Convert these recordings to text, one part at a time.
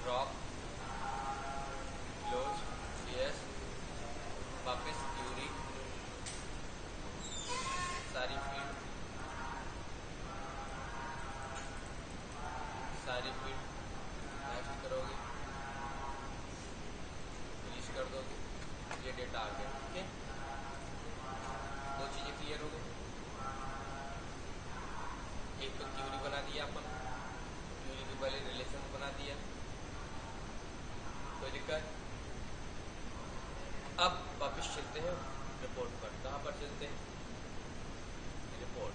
Drop, close, yes, वापस Curie, सारी field next करोगे, फिनिश कर दोगे, ये डेटा आ गया। ठीक है, दो चीजें क्लियर हो गई। एक तो क्यूरी बना दिया अपन, क्यूरी के पहले रिलेशन बना दिया, कोई दिक्कत। अब वापस चलते हैं रिपोर्ट पर। कहाँ पर चलते हैं? रिपोर्ट।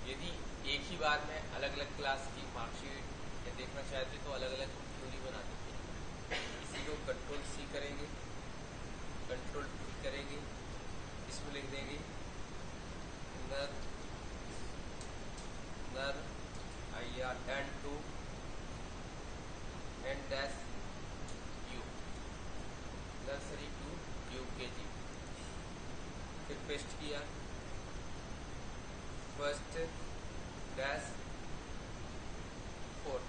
यदि एक ही बार में अलग अलग क्लास की मार्कशीट या देखना चाहते तो अलग अलग क्यूरी बना देते हैं। इसी को कंट्रोल सी करेंगे, कंट्रोल वी करेंगे, इसमें लिख देंगे नर IRN2 N-U nursery to UKG। फिर पेस्ट किया, फर्स्ट डैश फोर्थ,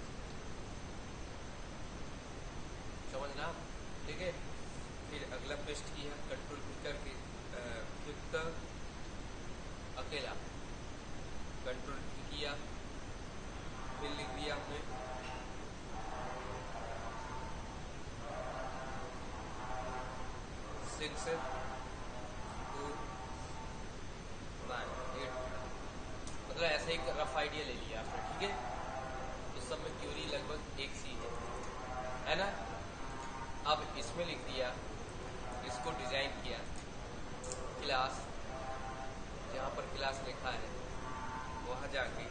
समझना? ठीक है, फिर अगला पेस्ट किया, कंट्रोल भी करके फिफ्थ अकेला, कंट्रोल भी किया, फिर लिख दिया हमने 6 2 9 8, मतलब ऐसे एक रफ आइडिया ले लिया आपने। ठीक है, तो सब में क्यूरी लगभग एक सी है ना। अब इसमें लिख दिया, इसको डिजाइन किया, क्लास, जहाँ पर क्लास लिखा है वहाँ जाके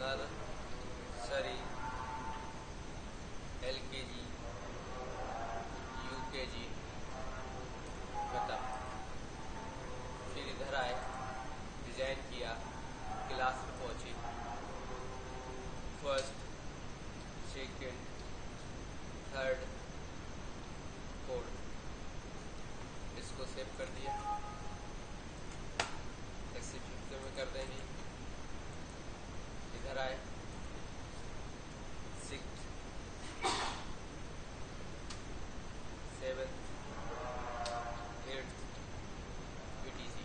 नर्सरी LKG UKG खत्म। फिर इधर आए, डिजाइन किया, क्लास में पहुंचे, फर्स्ट, सेकेंड, थर्ड, फोर्थ, इसको सेव कर दिया, एक्सिक्यूट में कर देंगे। इधर आए, 6 7 8 etc।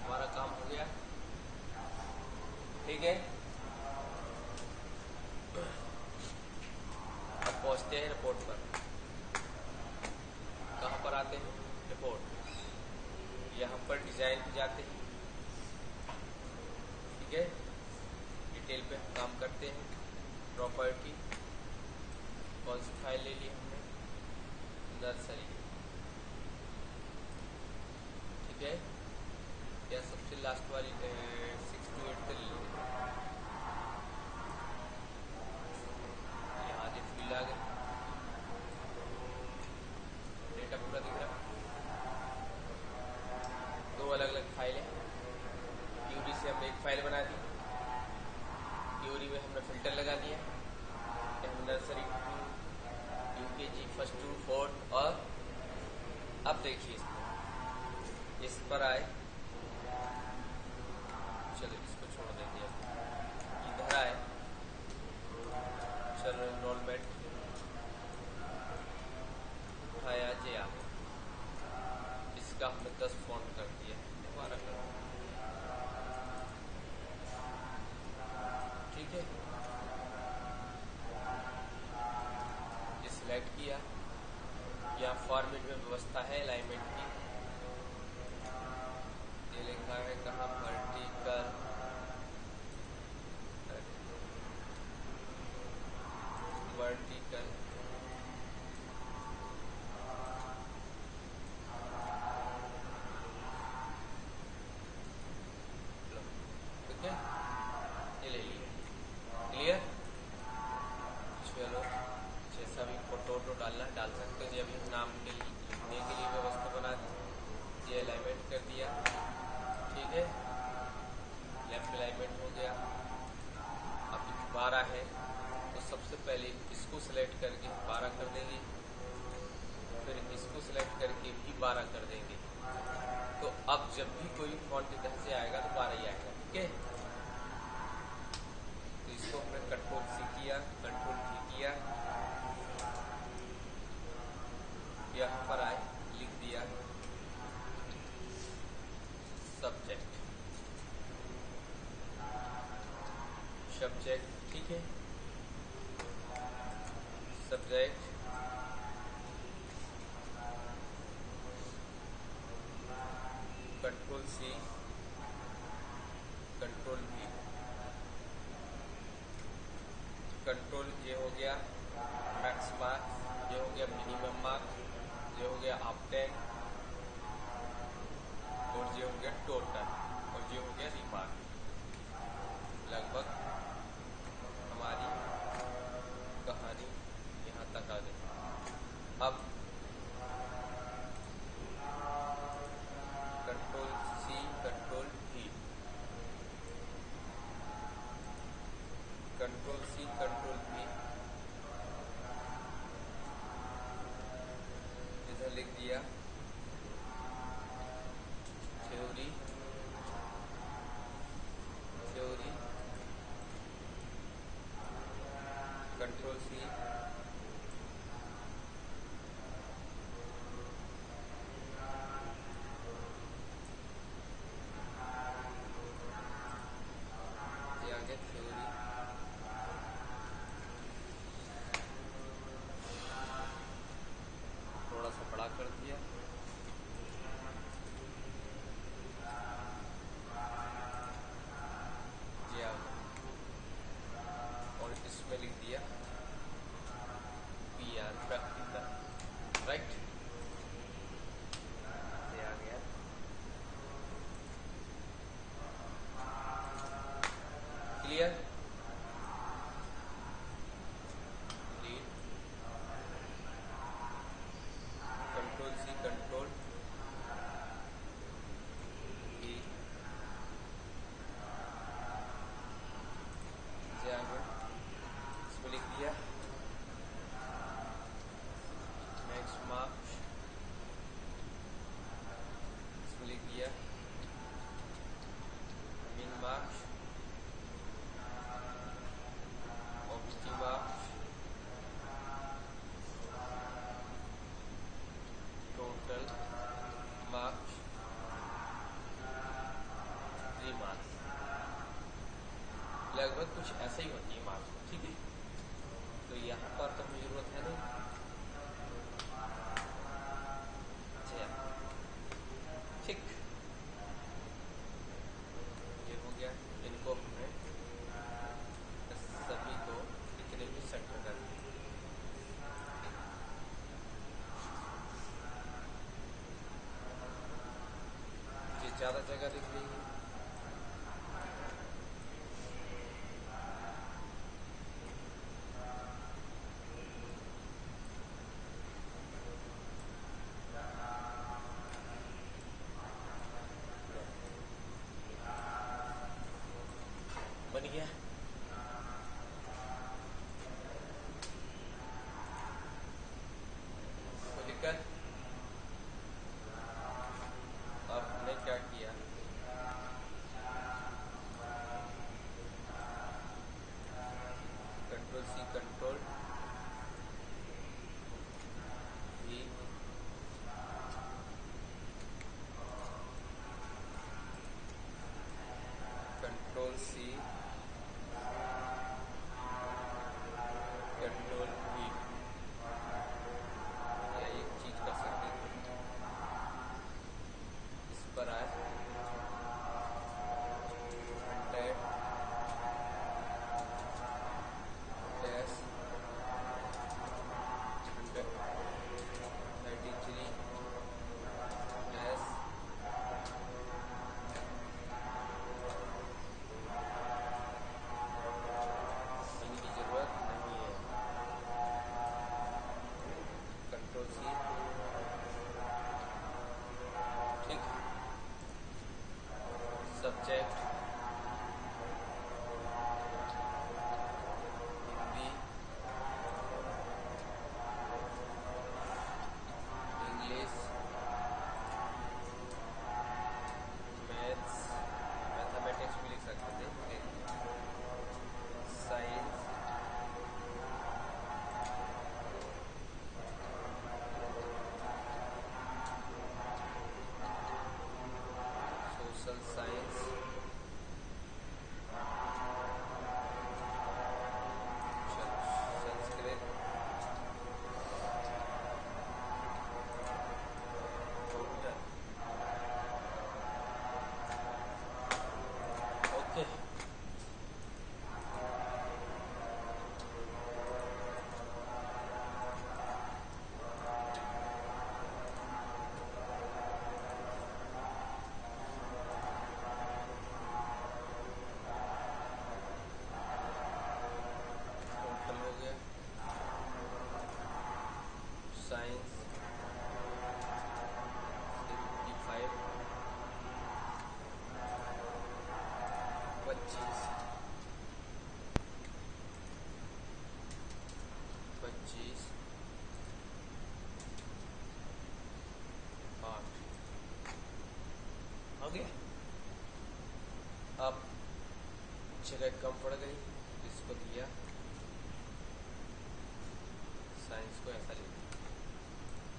हमारा काम हो गया। ठीक है, अब पहुंचते हैं रिपोर्ट पर। कहाँ पर आते हैं? रिपोर्ट। यहाँ पर डिजाइन पे जाते हैं। ठीक है, डिटेल पे हम काम करते हैं। प्रॉपर्टी, कौन सी फाइल ले ली हमने? नर्सरी। ठीक है, या सबसे लास्ट वाली 6 to 8 ले ली। यहाँ आगे फील्ड आ गए, डेटा पूरा दिख रहा। दो अलग अलग फाइलें, क्यूरी से हमने एक फाइल बना दी, क्यूरी में हमने फिल्टर लगा दिया, nursery to UKG first to fourth. और अब देखिए इस पर आए, चलो इसको छोड़ देंगे। इधर आए, चलो एनरोलमेंट उठाया जे आ, इसका हमने 10 फॉन्ट कर दिया, 12 कर दिया। ठीक है, ये सिलेक्ट किया, या फॉर्मेट में व्यवस्था है अलाइनमेंट की, ये लिखा है कहाँ? वर्टिकल, वर्टिकल, ठीक है, ये ले लिया। क्लियर? चलो, जैसा भी फोटो वोटो डालना डाल सकते हो। अभी हम नाम के लिखने के लिए व्यवस्था बना दी, ये अलाइनमेंट कर दिया। ठीक है, लेफ्ट अलाइनमेंट हो गया। अब 12 है तो सबसे पहले इसको सिलेक्ट करके 12 कर देंगे, फिर इसको सिलेक्ट करके भी 12 कर देंगे। तो अब जब भी कोई फॉन्ट इधर से आएगा तो 12 ही आएगा। ठीक है, तो इसको अपने कंट्रोल सब्जेक्ट, ठीक है, subject control C, control V, control ये हो गया मैक्स मार्क्स, ये हो गया मिनिमम मार्क्स, ये हो गया ऑप्टेन, और ये हो गया टोटल, और ये हो गया रिमार्क। लगभग हमारी कहानी यहाँ तक आ गई। अब control C, control V, control C, control V, इधर लिख दिया थ्योरी, थ्योरी, कंट्रोल सी, ये आ गया थ्योरी, थोड़ा सा बड़ा कर दिया, ये आ गया, और इसमें लिख दिया PR प्रैक्टिकल, राइट, ये आ गया। Clear? Read, control C, control V, ये आ गया, इसमें लिख दिया मैक्स मार्क्स, इसमें लिख दिया मिन marks, objective marks, total marks, remarks. लगभग कुछ ऐसे ही होती है मार्क्स, ठीक है। तो यहाँ पर तो मुझे जरूरत है नहीं, ठीक, ये हो गया। इनको हमने सभी को लिखने में सेंटर कर दिया। ये ज़्यादा जगह लिख ली है, बन गया। तो लिखकर अब हमने क्या किया, control C, control V, control C, control V, या एक चीज कर सकते हैं, इस पर आए हंड्रेड डैश 193 डैश जगह कम पड़ गई, इसको दिया, साइंस को ऐसा ले लिया,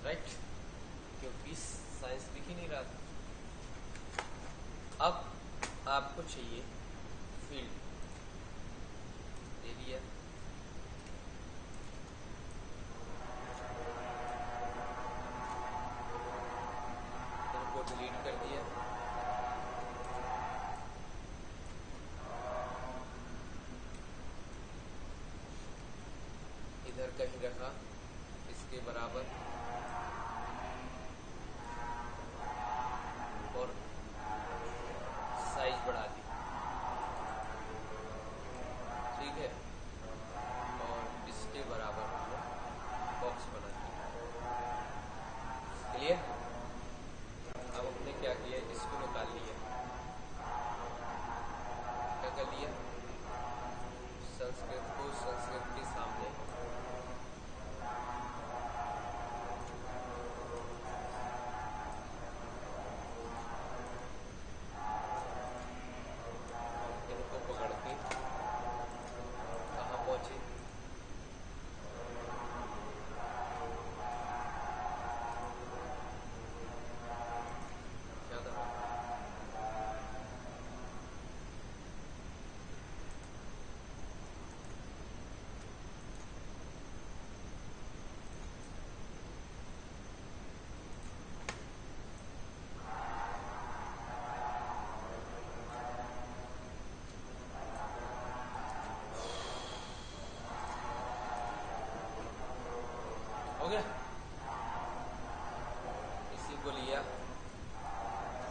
राइट, क्योंकि साइंस दिख ही नहीं रहा था। अब आपको चाहिए फील्ड, दे दिया, इनको डिलीट कर दिया, इधर कहीं रखा इसके बराबर, और साइज बढ़ा दी, ठीक है, और इसके बराबर हमने बॉक्स बना दिया, क्लियर। अब हमने क्या किया, इसको निकाल लिया, क्या कर लिया, संस्कृत को संस्कृत के सामने इनको पकड़ के कहाँ पहुंचे, क्या था, हो गया, इसी को लिया,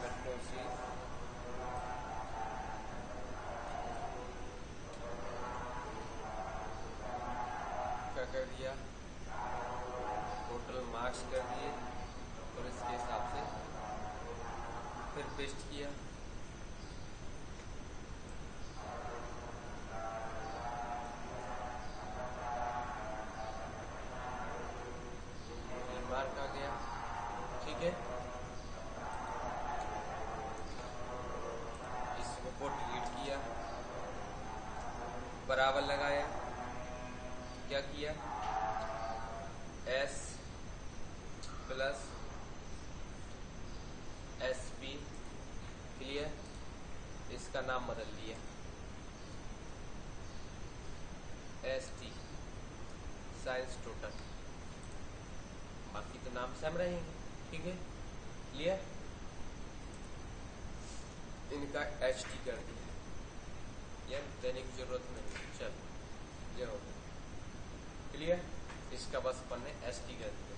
कंट्रोल सी, क्या कर दिया, टोटल मार्क्स कर दिए, और इसके हिसाब से फिर पेस्ट किया, मार्क आ गया, ठीक है, इसको डिलीट किया, बराबर लगाया, क्या किया, S प्लस SP, क्लियर, इसका नाम बदल दिया, ST, साइंस टोटल, बाकी तो नाम सेम रहेंगे, ठीक है, क्लियर। इनका HT कर दिया, यार देने की जरूरत नहीं, चल ये हो गया, क्लियर, इसका बस अपन ने ST कर दिया।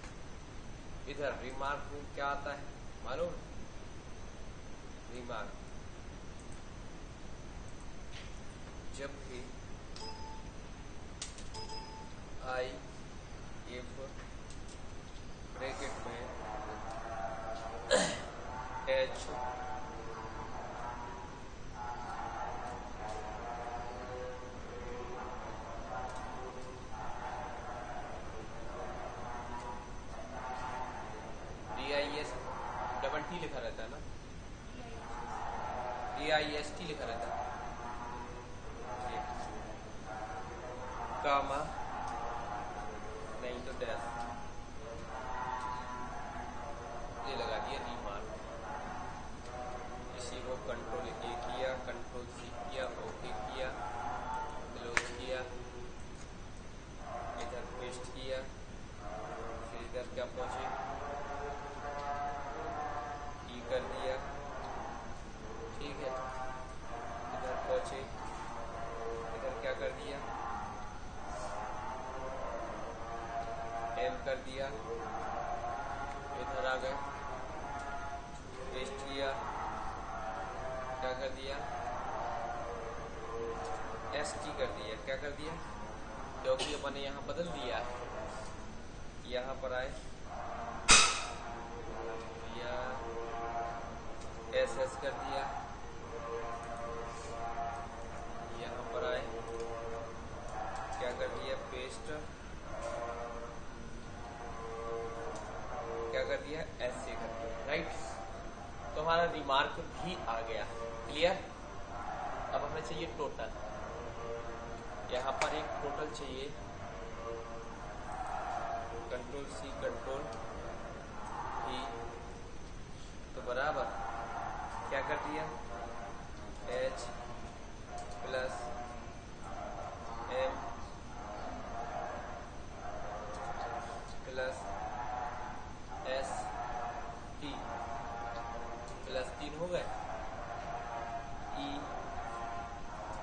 इधर रिमार्क में क्या आता है मालूम, रिमार्क, जब भी I if ब्रैकेट में H DIS डबल T लिखा रहता है ना, DIST लिखा रहता है, कामा नहीं तो डैश, ये लगा दिया रिमार्क, इसी को कंट्रोल A किया, कंट्रोल C किया, ओके किया, क्लोज किया, इधर पेस्ट किया, फिर इधर क्या पहुंचे, E कर दिया, ठीक है, इधर पहुंचे, इधर क्या कर दिया, M कर दिया, इधर आ गए, पेस्ट किया, क्या कर दिया, ST कर दिया, क्या कर दिया, क्योंकि अपन ने यहाँ बदल दिया है, यहाँ पर आए, या SS कर दिया, यहाँ पर आए, क्या कर दिया, पेस्ट, क्या कर दिया, ऐसे कर दिया, राइट, तो हमारा रिमार्क भी आ गया, क्लियर। अब हमें चाहिए टोटल, यहाँ पर एक टोटल चाहिए, कंट्रोल सी कंट्रोल ई, तो बराबर क्या कर दिया, H plus M plus S T plus 3 हो गए, E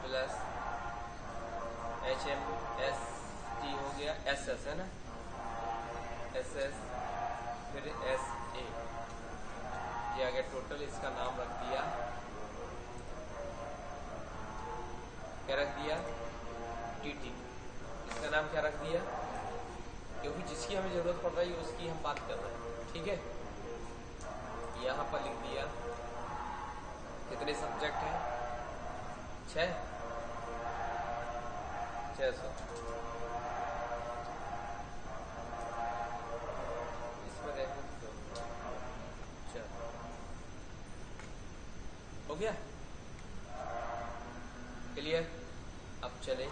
plus H M S T हो गया, एस एस है ना, एस एस फिर एस ए, ये आ गया टोटल। इसका नाम रख दिया, क्या रख दिया, टी टी। इसका नाम क्या रख दिया, क्योंकि जिसकी हमें जरूरत पड़ रही है उसकी हम बात कर रहे हैं, ठीक है। यहाँ पर लिख दिया, कितने सब्जेक्ट हैं, 600, इसमें रहने दो, चलो हो गया क्लियर। अब चले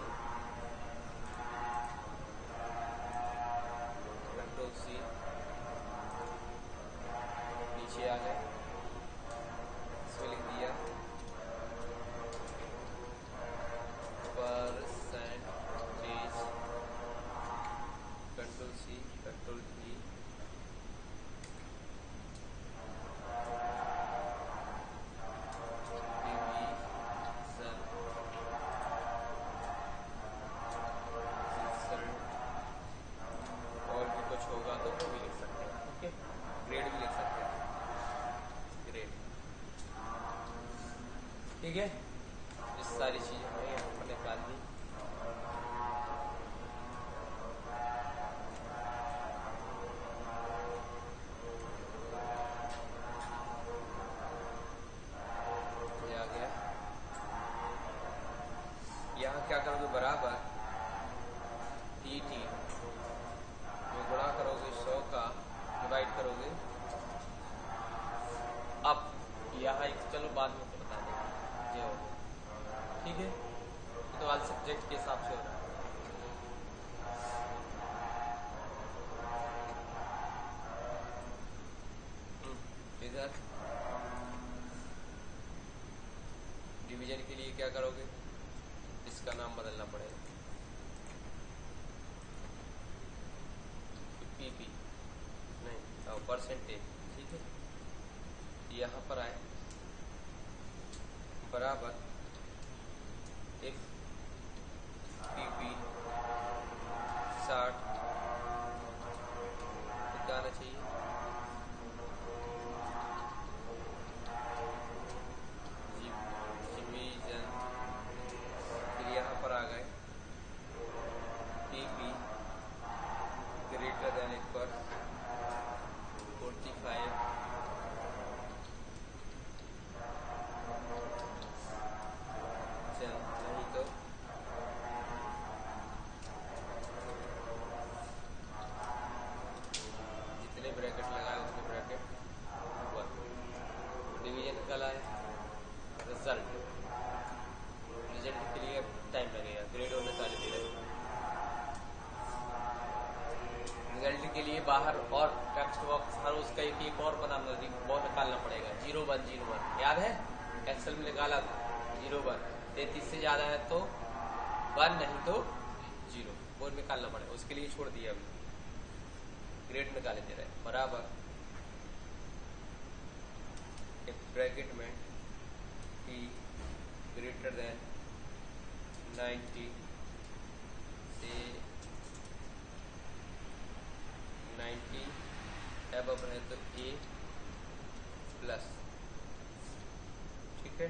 कंट्रोल सी, नीचे आ गए, इसमें लिख दिया percentage, control C control E, और भी कुछ होगा तो वो भी लिख सकते हैं, ओके। ग्रेड भी लिख सकते हैं, ग्रेड, ठीक है। ये सारी चीजें हमें यहाँ पर निकाल दी। ये आ गया, यहाँ क्या करोगे, बराबर टी टी में गुणा करोगे 100 का, डिवाइड करोगे। अब यहाँ एक चलो बाद में तो बता देंगे, ये हो गया, ठीक है। तो आज सब्जेक्ट के हिसाब से हो रहा है, इधर डिवीजन के लिए क्या करोगे, इसका नाम बदलना पड़ेगा, पीपी नहीं, परसेंटेज, ठीक है। यहाँ पर आए, बराबर इफ पीपी 60 क्या आना चाहिए, डिवीजन, फिर यहाँ पर आ गए पीपी ग्रेटर देन इक्वल 45, चल नहीं तो जितने ब्रैकेट लगाए उतने ब्रैकेट वन, डिवीजन निकल आए, रिजल्ट, रिजल्ट के लिए टाइम लगेगा, ग्रेड होने वाले दे रहे, रिजल्ट के लिए बाहर और टेक्स्ट बॉक्स हर उसका एक और बनाना, वो निकालना पड़ेगा, 0 1 0 1, याद है एक्सेल में निकाला 0 1, 33 से ज्यादा है तो 1, नहीं तो 0, वो निकालना पड़ेगा, उसके लिए छोड़ दिया अभी, ग्रेड निकाले दे रहे, बराबर एक ब्रैकेट में टी ग्रेटर देन 90 से 90 एबव है तो ए प्लस, ठीक है।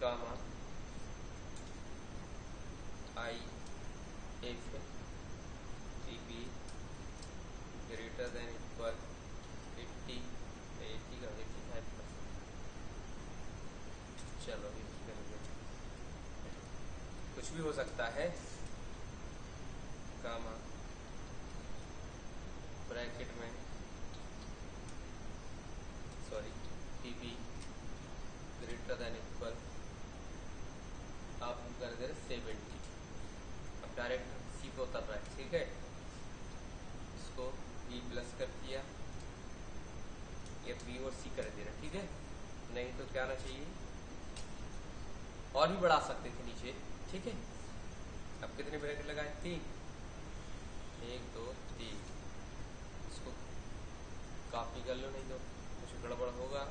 Gamma I F T be greater than equal 80 का 85%, चलो अभी करेंगे, कुछ भी हो सकता है, गामा ब्रैकेट ब्रैकेट में पी ग्रेटर देन इक्वल आप कर दे रहे 70। अब डायरेक्ट सी को उतर रहा है, ठीक है। इसको बी प्लस कर दिया, ये बी और सी कर दे रहा, ठीक है। नहीं तो क्या आना चाहिए, और भी बढ़ा सकते थे नीचे, ठीक है। अब कितने ब्रैकेट लगाए, 3, 1 2 3। इसको कॉपी कर लो, नहीं तो कुछ गड़बड़ होगा,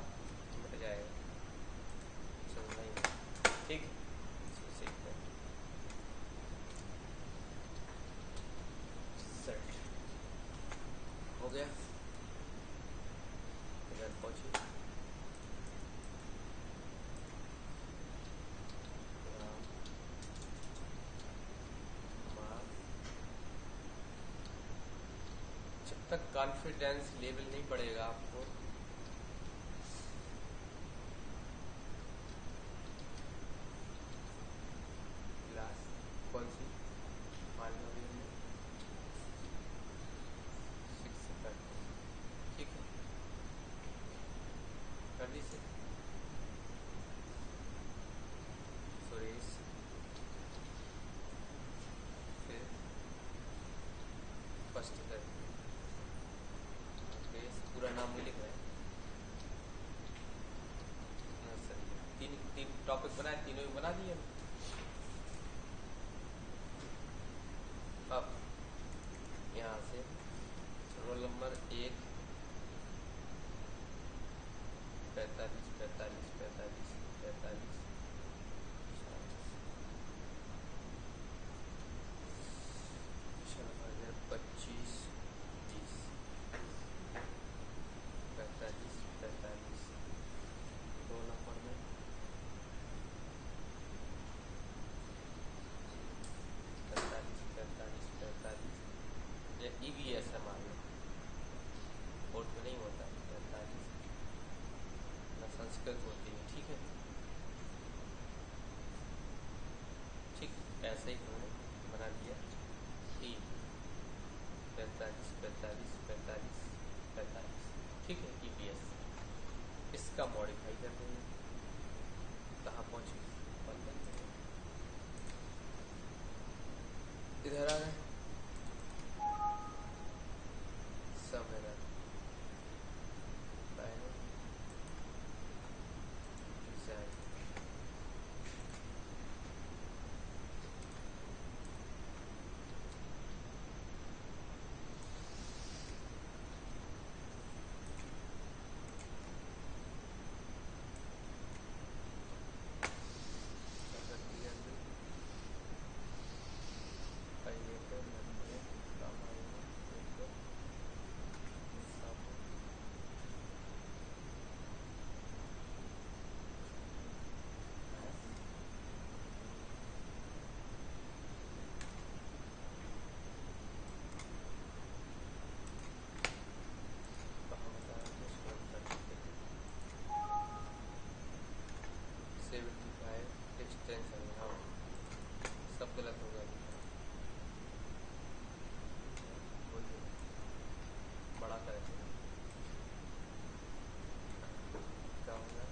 मिट जाएगा, समझ नहीं, ठीक। सेट हो गया, इधर पहुंची। जब तक कॉन्फिडेंस लेवल नहीं बढ़ेगा आपको, क्लास कौन सी मान लो 6 तक, ठीक है, कर दीजिए। सुरेश, फिर फर्स्ट कर पूरा नाम भी लिख रहे हैं। तीन टॉपिक बनाए, तीनों ही बना दिए। अब यहाँ से रोल नंबर 1 45 45 45 45 25 20 45 45 दो नंबर में 45 45 45। ये EVS है मान लो, कोर्ट में नहीं होता 45 ना संस्कृत होती है, ठीक है। ठीक ऐसे ही हमने बना दिया 3 45 45 45 45, ठीक है। EVS इसका मॉडिफाई कर देंगे, कहाँ पहुँचे, इधर आ गए, सब इधर सब गलत हो गया, बड़ा करेंगे क्या होगा,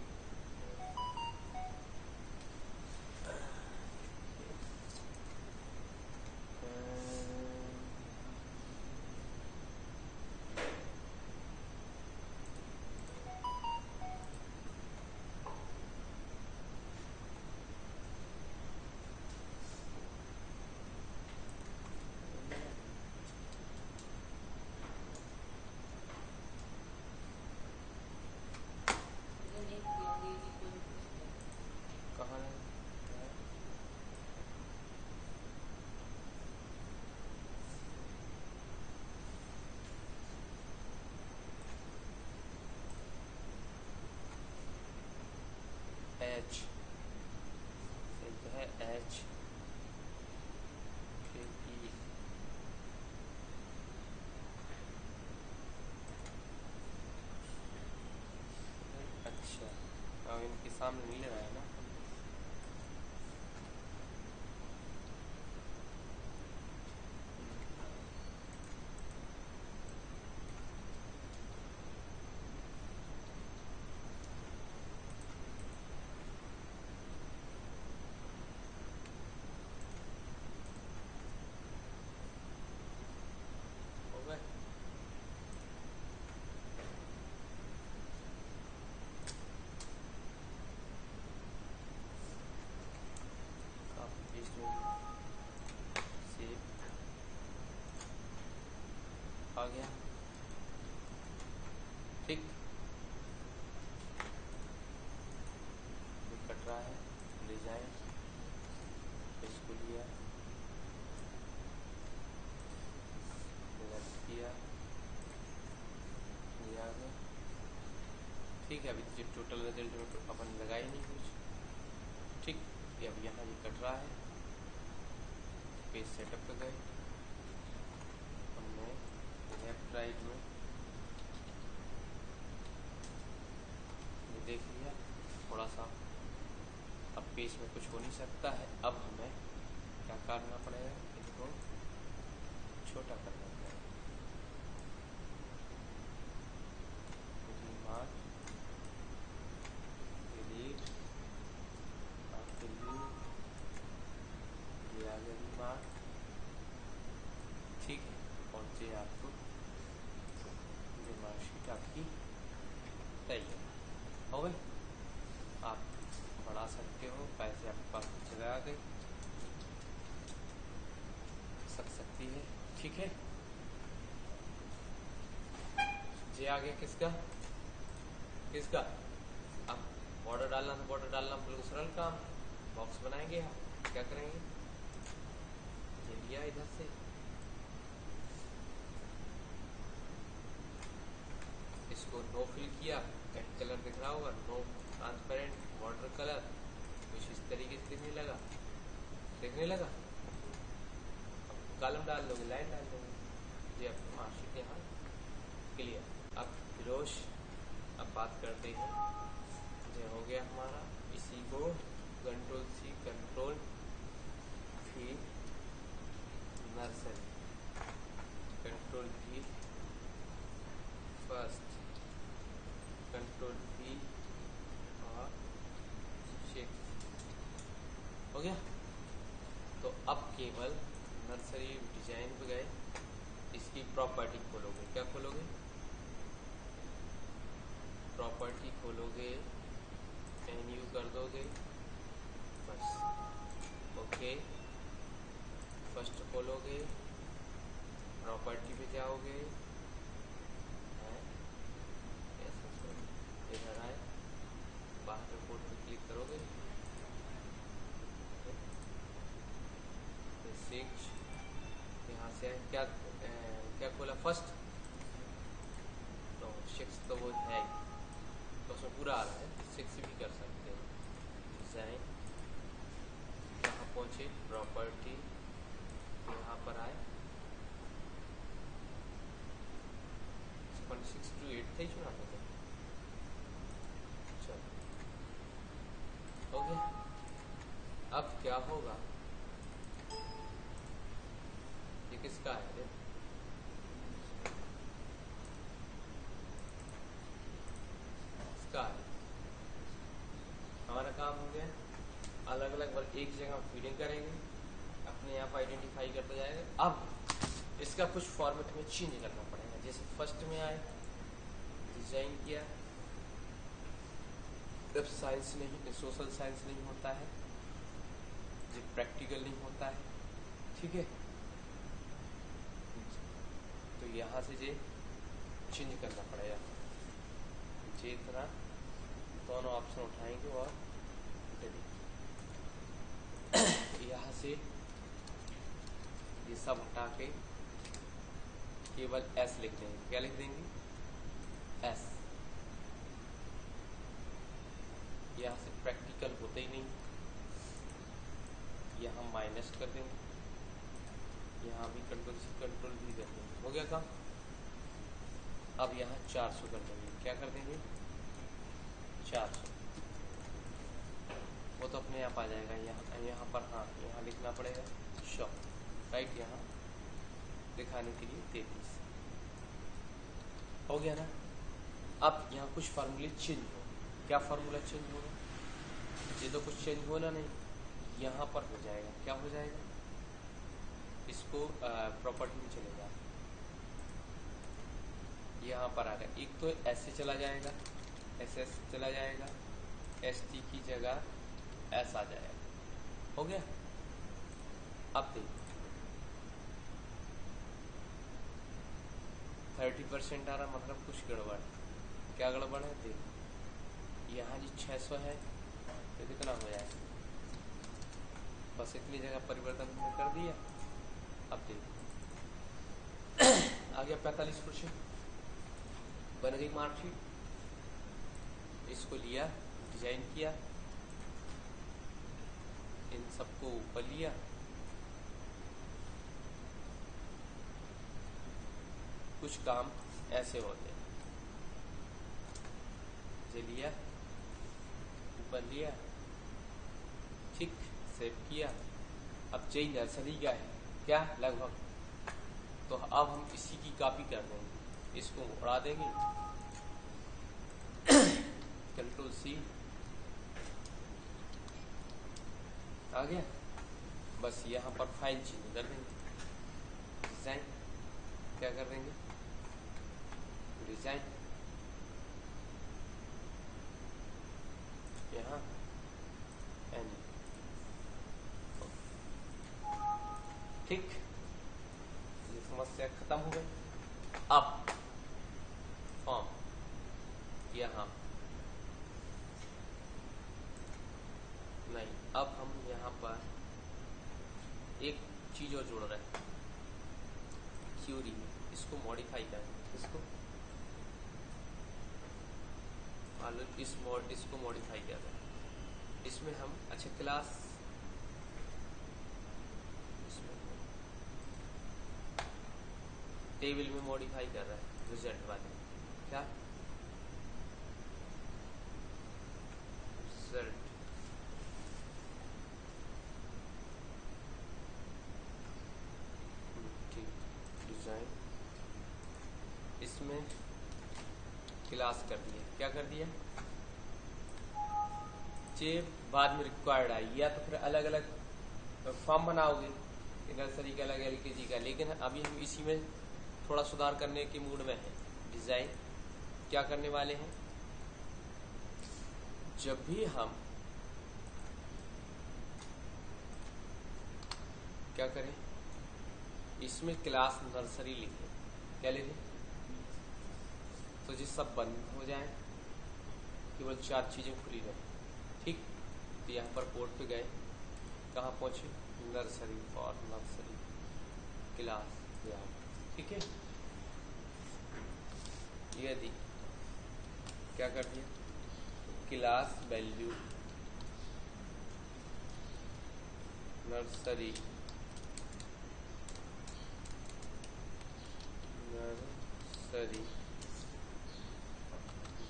H है H, फिर E, अच्छा अब इनके सामने नहीं ले रहा है ना, रहा है डिजाइन, इसको लिया, सेलेक्ट किया, लिया गया। ठीक है, अभी ये टोटल रिजल्ट में तो अपन लगा ही नहीं कुछ। ठीक, ये अब यहाँ ये कट रहा है। पेज सेटअप पे गए, हमने लेफ्ट राइट में ये देख लिया थोड़ा सा। अब पेज में कुछ हो नहीं सकता है। अब हमें क्या करना पड़ेगा, इसको छोटा करना पड़ेगा। मार्क डिलीट, आपके लिए ये आ गया मार्क। ठीक है, और ये आपको ये मार्कशीट आपकी तैयार हो गई। आप बढ़ा सकते हो, पैसे आपके पास जगह आ गई, सकती है। ठीक है, ये आ गया किसका किसका। अब बॉर्डर डालना तो बॉर्डर डालना बिल्कुल सरल काम। बॉक्स बनाएंगे, हम क्या करेंगे, ये लिया इधर से, इसको नो फिल किया, कहीं कलर दिख रहा होगा, नो ट्रांसपेरेंट वाटर कलर, कुछ इस तरीके से दिखने लगा। कॉलम डाल दोगे, लाइन डाल दोगे, ये अपनी मार्कशीट यहाँ क्लियर। अब फिरोज, अब बात करते हैं, ये हो गया हमारा। इसी को control C control V nursery, control V first, control V और 6 हो गया। तो अब केवल नर्सरी डिजाइन पे गए, इसकी प्रॉपर्टी खोलोगे। क्या खोलोगे, प्रॉपर्टी खोलोगे, NU कर दोगे बस। ओके, फर्स्ट खोलोगे, प्रॉपर्टी पे जाओगे, इधर आए, बाहर रिपोर्ट पे क्लिक करोगे, 6 यहाँ से क्या क्या खोला, फर्स्ट तो 6 तो वो है ही, तो उसमें पूरा आ रहा है, 6 भी कर सकते हैं। डिजाइन, यहाँ पहुँचे, प्रॉपर्टी, यहाँ पर आए, 6 to 8 थे चुना था। चलो हो गया। अब क्या होगा, ये किसका है, इसका है। हमारा काम हो गया, अलग अलग वर्ड एक जगह फीडिंग करेंगे, अपने आप आइडेंटिफाई करता जाएगा। अब इसका कुछ फॉर्मेट में चेंज करना पड़ेगा। जैसे फर्स्ट में आए, डिजाइन किया, जब साइंस नहीं, सोशल साइंस नहीं होता है, जब प्रैक्टिकल नहीं होता है, ठीक है, तो यहाँ से ये चेंज करना पड़ेगा। ये इतना दोनों ऑप्शन उठाएंगे और यहाँ से ये सब हटा के केवल S लिख देंगे। क्या लिख देंगे, S। यहाँ से प्रैक्टिकल होते ही नहीं, यहाँ माइनस कर देंगे, यहाँ भी कंट्रोल C कंट्रोल V कर देंगे। हो गया काम। अब यहाँ 400 कर देंगे। क्या कर देंगे, 400, वो तो अपने आप आ जाएगा। यहाँ पर हाँ, यहाँ लिखना पड़ेगा शो, राइट, यहाँ दिखाने के लिए 33 हो गया ना। अब यहाँ कुछ फार्मूले चेंज हो, क्या फार्मूला चेंज होगा, ये तो कुछ चेंज होना नहीं, यहाँ पर हो जाएगा। क्या हो जाएगा, इसको प्रॉपर्टी में चलेगा, यहाँ पर आ गया। एक तो ऐसे चला जाएगा, ऐसे चला जाएगा, ST की जगह S आ जाएगा। हो गया। अब देखो 30% आ रहा, मतलब कुछ गड़बड़। क्या गड़बड़ है, देखो यहाँ जी 600 है, तो कितना हो जाएगा, बस इतनी जगह परिवर्तन हमने कर दिया। अब देखो आ गया 45%, बन गई मार्कशीट। इसको लिया, डिजाइन किया, इन सबको ऊपर लिया, कुछ काम ऐसे होते हैं, ये लिया, ऊपर लिया, ठीक, सेव किया। अब जय नर्सरी का है क्या लगभग, तो अब हम इसी की कॉपी कर देंगे, इसको उड़ा देंगे, कंट्रोल सी, आ गया। बस यहाँ पर फाइल चेंज कर देंगे, डिजाइन क्या कर देंगे, डिजाइन, यहाँ एन, ठीक, ये समस्या खत्म हो गई। अब फॉर्म यहाँ नहीं, अब हम यहाँ पर एक चीज और जोड़ रहे हैं, क्यूरी में इसको मॉडिफाई करेंगे, इसको मॉडिफाई कर रहे हैं। इसमें हम अच्छा क्लास, इसमें टेबल में मॉडिफाई कर रहे हैं, रिजल्ट वाले क्या, रिजल्ट, ठीक, डिजाइन, इसमें क्लास कर दिया, क्या कर दिया, जे बाद में रिक्वायर्ड आई, या तो फिर अलग अलग फॉर्म बनाओगे, नर्सरी का अलग, LKG का, लेकिन अभी हम इसी में थोड़ा सुधार करने के मूड में हैं। डिजाइन क्या करने वाले हैं, जब भी हम क्या करें, इसमें क्लास नर्सरी लिखें, क्या लिखें, तो ये सब बंद हो जाए, केवल 4 चीजें खुली रहे, ठीक। तो यहाँ पर पोर्ट पे गए, कहाँ पहुंचे, नर्सरी, फॉर नर्सरी क्लास, यहाँ, ठीक है। यदि क्या कर दिया, क्लास वैल्यू नर्सरी,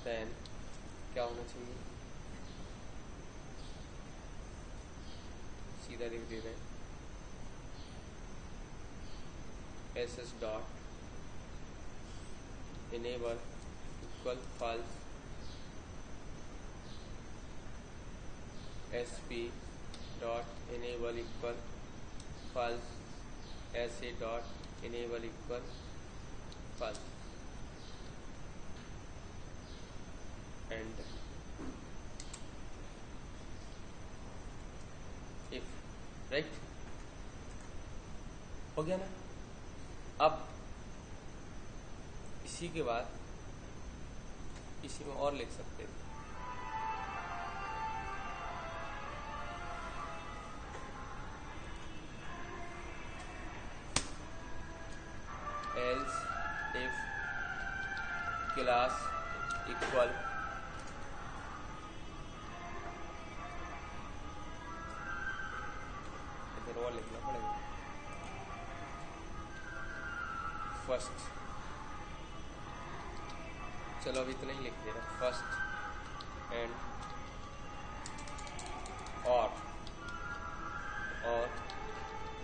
देन क्या होना चाहिए, सीधा लिख दे रहे हैं, ss dot enable equal false, sp dot enable equal false, sa dot enable equal false, end if, right, हो गया ना। अब इसी के बाद इसी में और लिख सकते थे, एल्स इफ क्लास इक्वल इधर और लिखना पड़ेगा, फर्स्ट, चलो अभी इतना ही लिख दे रहा, फर्स्ट एंड और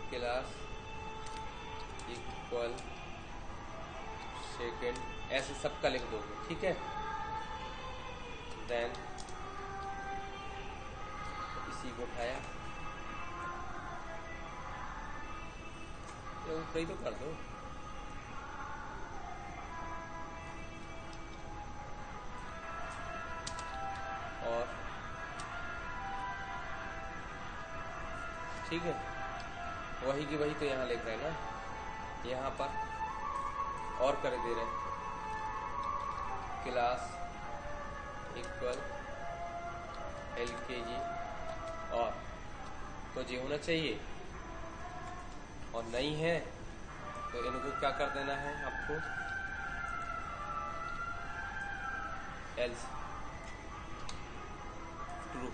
क्लास इक्वल सेकेंड, ऐसे सबका लिख दोगे, ठीक है। देन इसी को उठाया, तो ऊपर ही तो कर दो, और ठीक है, वही की वही तो यहाँ लिख रहे हैं ना, यहाँ पर और कर दे रहे हैं, क्लास इक्वल LKG और तो ये होना चाहिए, और नहीं है तो इनको क्या कर देना है आपको, एल्स ट्रू।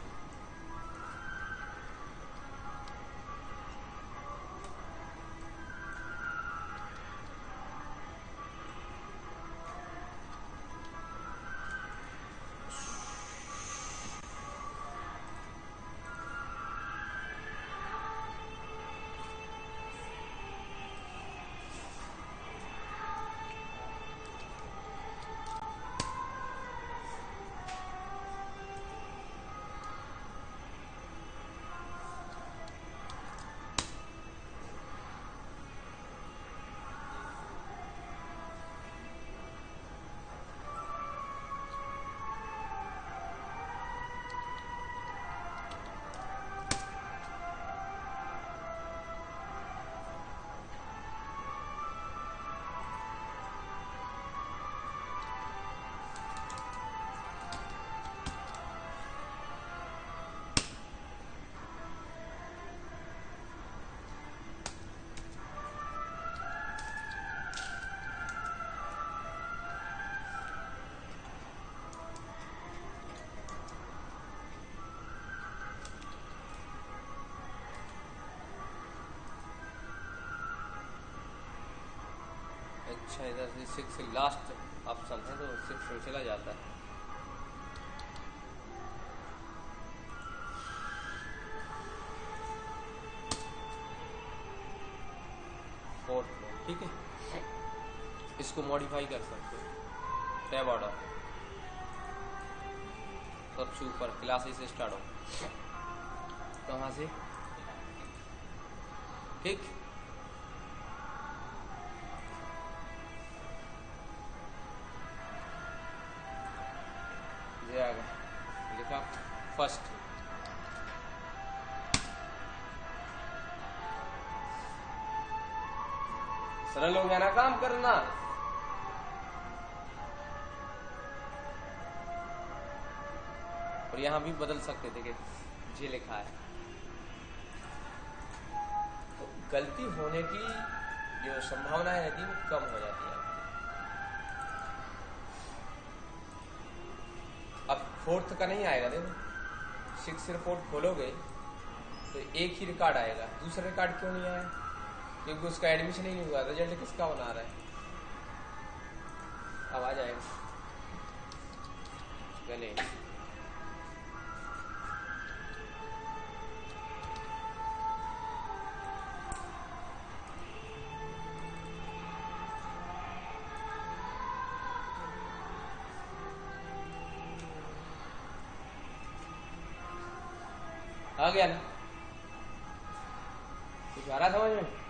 अच्छा, इधर से 6 लास्ट ऑप्शन है तो 6 में चला जाता है। फोर्थ में ठीक है, इसको मॉडिफाई कर सकते हो। टैब ऑर्डर सबसे ऊपर क्लासेस से स्टार्ट हो, कहाँ से, ठीक। ये आ गया, लिखा फर्स्ट, सरल हो गया ना काम करना। और यहाँ भी बदल सकते थे कि ये लिखा है, तो गलती होने की जो संभावना रहती है वो कम हो जाती है। अब फोर्थ का नहीं आएगा, देखो 6 से 4 खोलोगे तो एक ही रिकॉर्ड आएगा, दूसरा रिकॉर्ड क्यों नहीं आया, क्योंकि उसका एडमिशन ही नहीं हुआ। रिजल्ट किसका बना रहा है, अब आ जाएगा गले। आ गया ना, कुछ आ रहा समझ में।